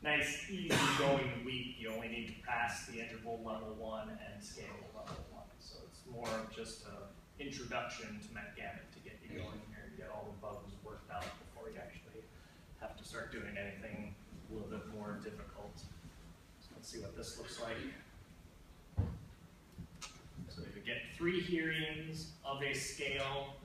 nice, easy-going week. You only need to pass the interval level 1 and scale level 1. So it's more of just an introduction to MacGamut to get you going here and get all the bugs worked out before you actually have to start doing anything a little bit more difficult. So let's see what this looks like. So you get 3 hearings of a scale.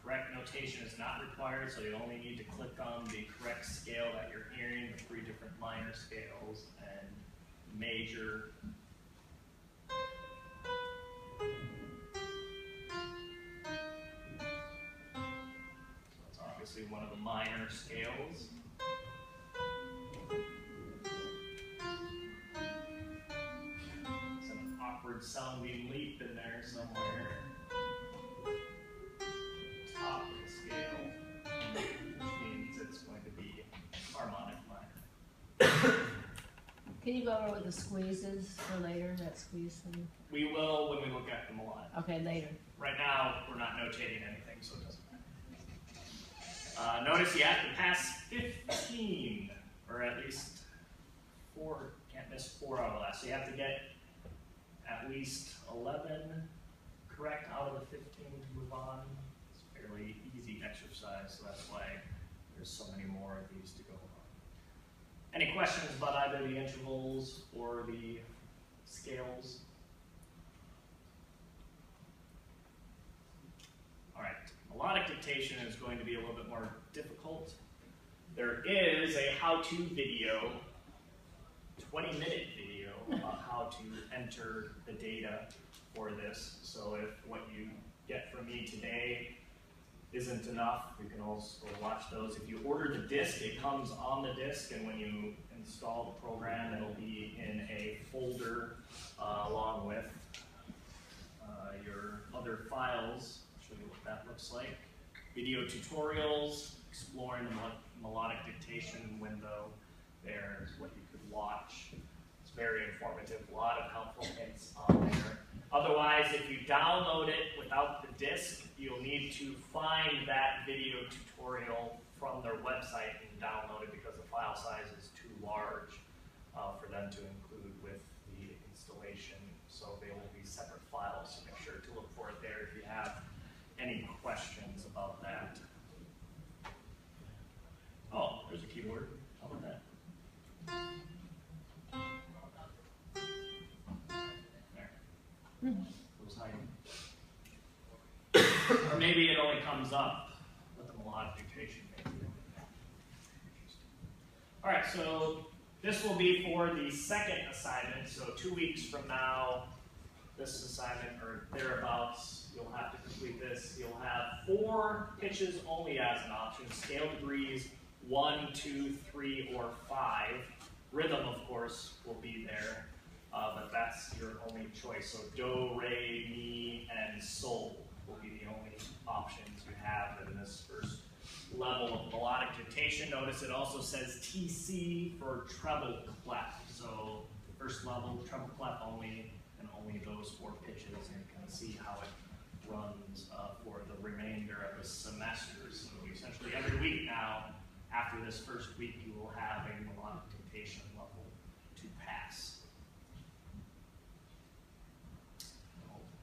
Correct notation is not required, so you only need to click on the correct scale that you're hearing, the 3 different minor scales, and major. So it's obviously one of the minor scales. Some awkward sounding leap in there somewhere. Top of the scale, which means it's going to be harmonic minor. Can you go over what the squeeze is for later, that squeeze thing? We will when we look at the melodic. Okay, later. Right now, we're not notating anything, so it doesn't matter. Notice you have to pass 15, or at least 4, can't miss 4 out of the last. So you have to get at least 11 correct out of the 15 to move on. Fairly easy exercise, so that's why there's so many more of these to go on. Any questions about either the intervals or the scales? All right, melodic dictation is going to be a little bit more difficult. There is a how-to video, 20-minute video, about how to enter the data for this. So if what you get from me today isn't enough, you can also watch those. If you order the disk, it comes on the disk, and when you install the program, it'll be in a folder along with your other files. I'll show you what that looks like. Video tutorials, exploring the melodic dictation window. There's what you could watch. It's very informative, a lot of helpful hints on there. Otherwise, if you download it without the disk, you'll need to find that video tutorial from their website and download it because the file size is too large for them to include with the installation. So they will be separate files, so make sure to look for it there if you have any questions about that. Oh, there's a keyboard. How about that? There. It was hiding. Or maybe it only comes up with the melodic dictation. All right, so this will be for the second assignment. So 2 weeks from now, this assignment or thereabouts, you'll have to complete this. You'll have 4 pitches only as an option. Scale degrees 1, 2, 3, or 5. Rhythm, of course, will be there. But that's your only choice. So do, re, mi, and sol will be the only options you have in this first level of melodic dictation. Notice it also says TC for treble clef. So first level, treble clef only, and only those 4 pitches. And you can see how it runs for the remainder of the semester. So essentially every week now, after this first week, you will have a melodic dictation level to pass.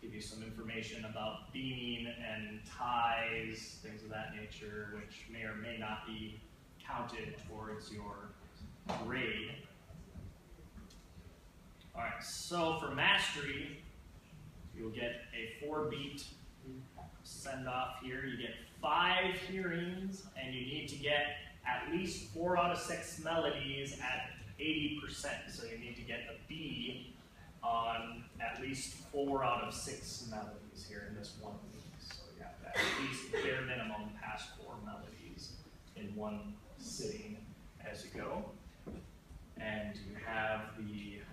Give you some information about beaming and ties, things of that nature, which may or may not be counted towards your grade. All right, so for mastery, you'll get a 4-beat send off here. You get 5 hearings, and you need to get at least 4 out of 6 melodies at 80%. So you need to get a B on at least 4 out of 6 melodies here in this 1 week. So you have to at least bare minimum pass 4 melodies in 1 sitting as you go. And you have the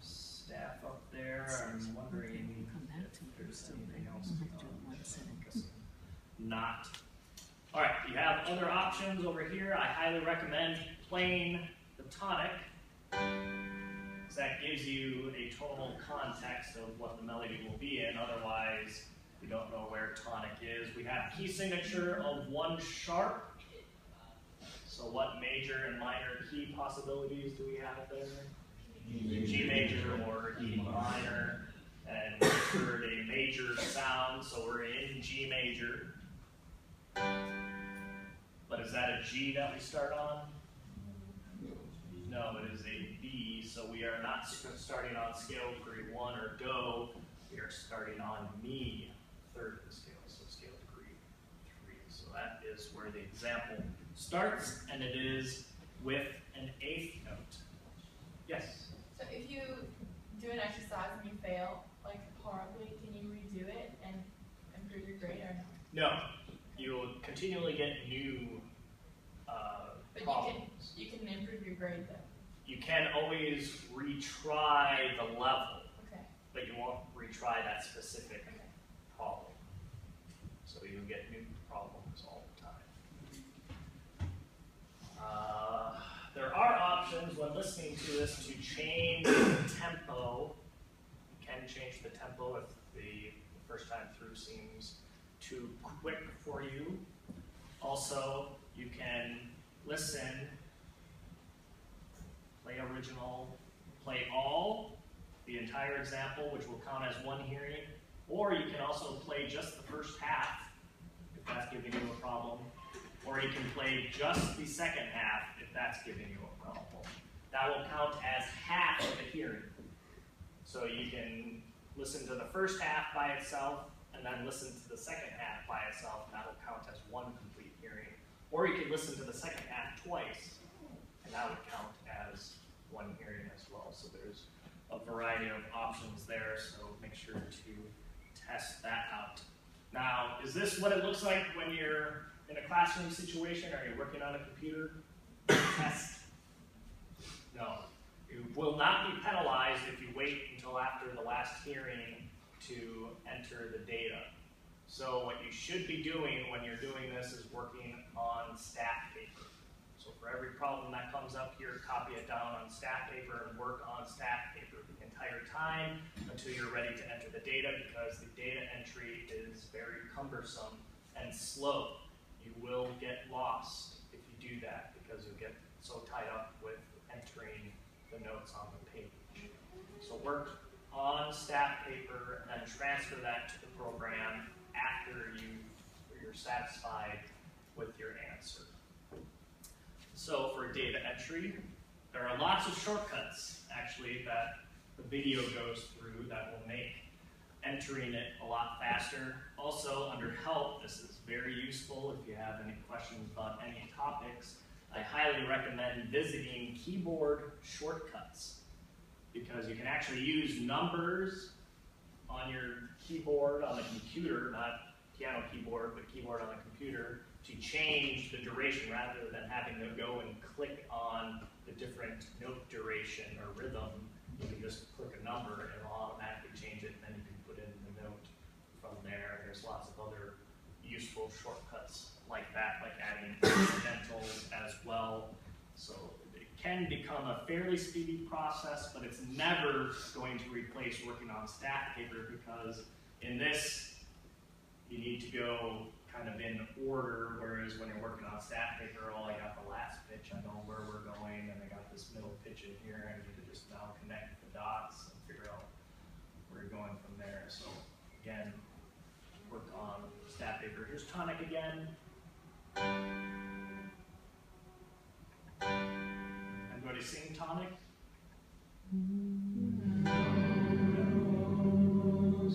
staff up there. I'm wondering if there's anything else. Not. All right, you have other options over here. I highly recommend playing the tonic. That gives you a total context of what the melody will be in. Otherwise, we don't know where tonic is. We have key signature of 1 sharp. So So what major and minor key possibilities do we have there? G major or E minor. And we heard a major sound, so we're in G major. But is that a G that we start on? No, it is a B, so we are not starting on scale degree 1 or do. We are starting on Mi, third of the scale, so scale degree 3. So that is where the example starts, and it is with an 8th note. Yes? So if you do an exercise and you fail, like horribly, can you redo it and improve your grade or no? No. You will continually get new problems. You can improve your grade though. You can always retry the level, Okay. but you won't retry that specific problem. So you'll get new problems all the time. There are options when listening to this to change the tempo. You can change the tempo if the first time through seems too quick for you. Also, you can listen, play original, play all, the entire example, which will count as one hearing, or you can also play just the first half, if that's giving you a problem, or you can play just the second half, if that's giving you a problem. That will count as half of a hearing. So you can listen to the first half by itself, and then listen to the second half by itself, and that will count as one complete hearing. Or you can listen to the second half twice, and that would count as one hearing as well. So there's a variety of options there, so make sure to test that out. Now, is this what it looks like when you're in a classroom situation? Are you working on a computer? Test? No. You will not be penalized if you wait until after the last hearing to enter the data. So what you should be doing when you're doing this is working on staff paper. So for every problem that comes up here, copy it down on staff paper and work on staff paper the entire time until you're ready to enter the data, because the data entry is very cumbersome and slow. You will get lost if you do that, because you'll get so tied up with entering the notes on the page. So work on staff paper and then transfer that to the program after you're satisfied with your answer. So for data entry, there are lots of shortcuts actually that the video goes through that will make entering it a lot faster. Also under help, this is very useful if you have any questions about any topics. I highly recommend visiting keyboard shortcuts, because you can actually use numbers on your keyboard on the computer, not piano keyboard, but keyboard on the computer, to change the duration rather than having to go and click on the different note duration or rhythm. You can just click a number and it'll automatically change it, and then you can put in the note from there. There's lots of other useful shortcuts like that, like adding incidentals as well. So it can become a fairly speedy process, but it's never going to replace working on staff paper, because in this, you need to go kind of in order, whereas when you're working on staff paper, oh, I got the last pitch, I know where we're going, and I got this middle pitch in here, I need to just now connect the dots and figure out where you're going from there. So again, work on staff paper. Here's tonic again. Everybody sing tonic?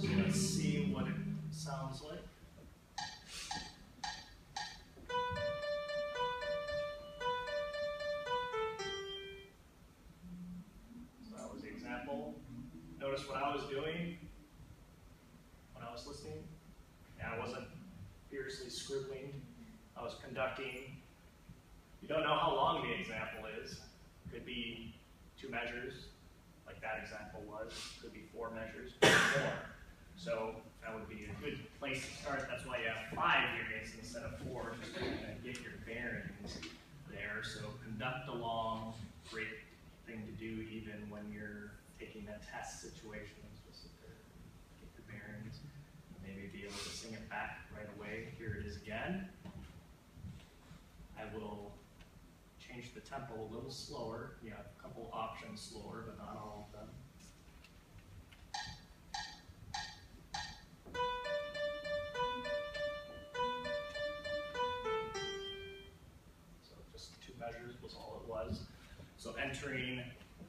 So let's see what it sounds like. So that was the example. Notice what I was doing when I was listening. Yeah, I wasn't fiercely scribbling. I was conducting. You don't know how long the example is. Could be 2 measures, like that example was. Could be 4 measures, or more. So that would be a good place to start. That's why you have 5 hearings instead of 4, just to kind of get your bearings there. So conduct along, great thing to do even when you're taking a test situation. Just sit there, get your bearings, and maybe be able to sing it back right away. Here it is again. I will tempo a little slower. You have a couple options slower, but not all of them. So just 2 measures was all it was. So entering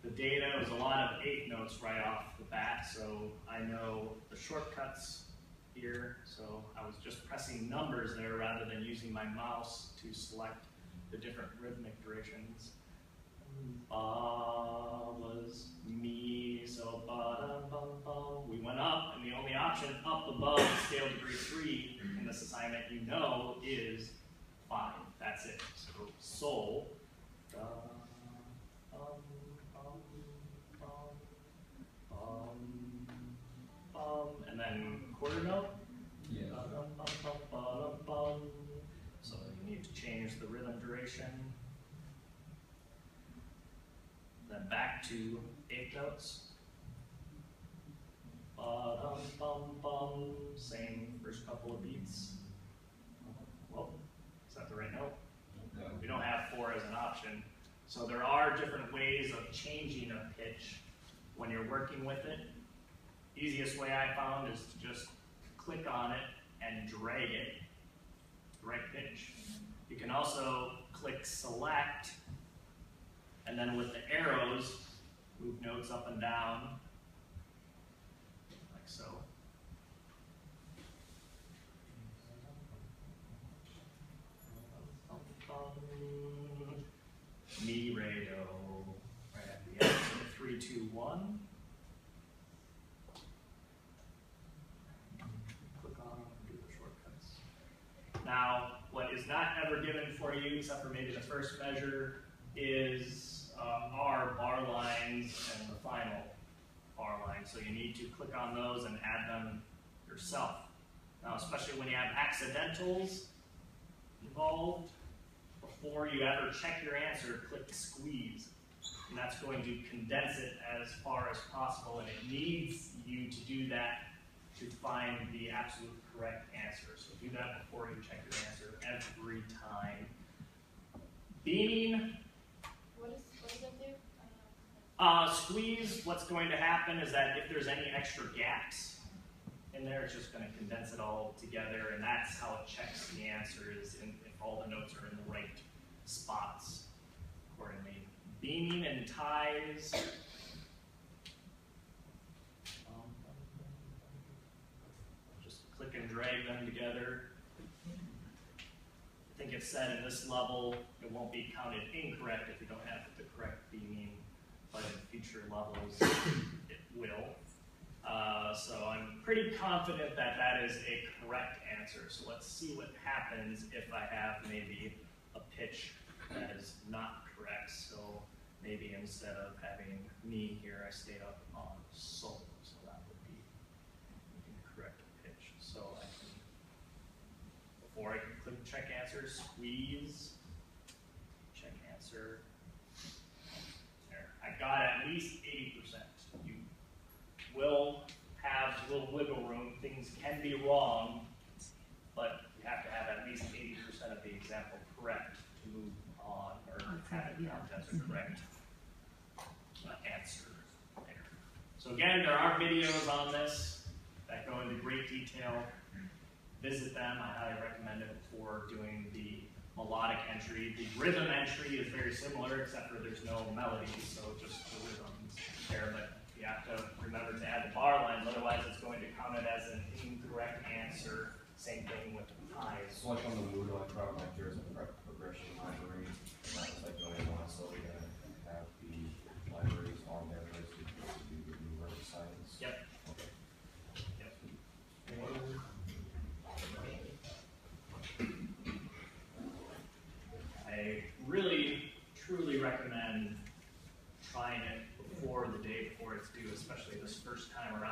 the data was a lot of 8th notes right off the bat, so I know the shortcuts here, so I was just pressing numbers there rather than using my mouse to select the different rhythmic durations. Ba was mi, so ba da bum bum. We went up, and the only option up above scale degree 3 in this assignment you know is 5. That's it. So sol, da, bum, bum, bum, bum, and then quarter note. Yeah. Bum, bum, bum, bum, bum. So you need to change the rhythm duration. Then back to 8 notes. Ba-dum, bum, bum. Same first couple of beats. Whoa, is that the right note? No. We don't have 4 as an option. So there are different ways of changing a pitch when you're working with it. Easiest way I found is to just click on it and drag it, the right pitch. You can also click select, and then with the arrows, move notes up and down, like so. Mi, re, do, right at the end. So 3, 2, 1. Click on and do the shortcuts. Now, what is not ever given for you, except for maybe the first measure, is our bar lines and the final bar lines. So you need to click on those and add them yourself. Now, especially when you have accidentals involved, before you ever check your answer, click squeeze. And that's going to condense it as far as possible, and it needs you to do that to find the absolute correct answer. So do that before you check your answer every time. Beaming. What does that do? Squeeze, what's going to happen is that if there's any extra gaps in there, it's just going to condense it all together, and that's how it checks the answers, and if all the notes are in the right spots accordingly. Beaming and ties. Just click and drag them together. I think it's said in this level it won't be counted incorrect if you don't have the correct beaming, but in future levels it will. So I'm pretty confident that that is a correct answer. So let's see what happens if I have maybe a pitch that is not correct. So maybe instead of having mi here, I stayed up on sol. So that would be the correct pitch. So I can, before I can click check answer, squeeze, check answer. There, I got at least 80%. You will have a little wiggle room. Things can be wrong, but you have to have at least 80% of the example correct to move on, or have it count as a correct answer there. So again, there are videos on this that go into great detail. Visit them. I highly recommend it for doing the melodic entry. The rhythm entry is very similar, except for there's no melody, so just the rhythms there. But you have to remember to add the bar lines, otherwise it's going to count it as an incorrect answer. Same thing with ties. So like on the Moodle, I brought like there's a progression library. And that was like going on, so we gotta have the libraries on there so you can do the numeric science. Yep. Okay. Yep. I really, truly recommend trying it before the day before it's due, especially this first time around.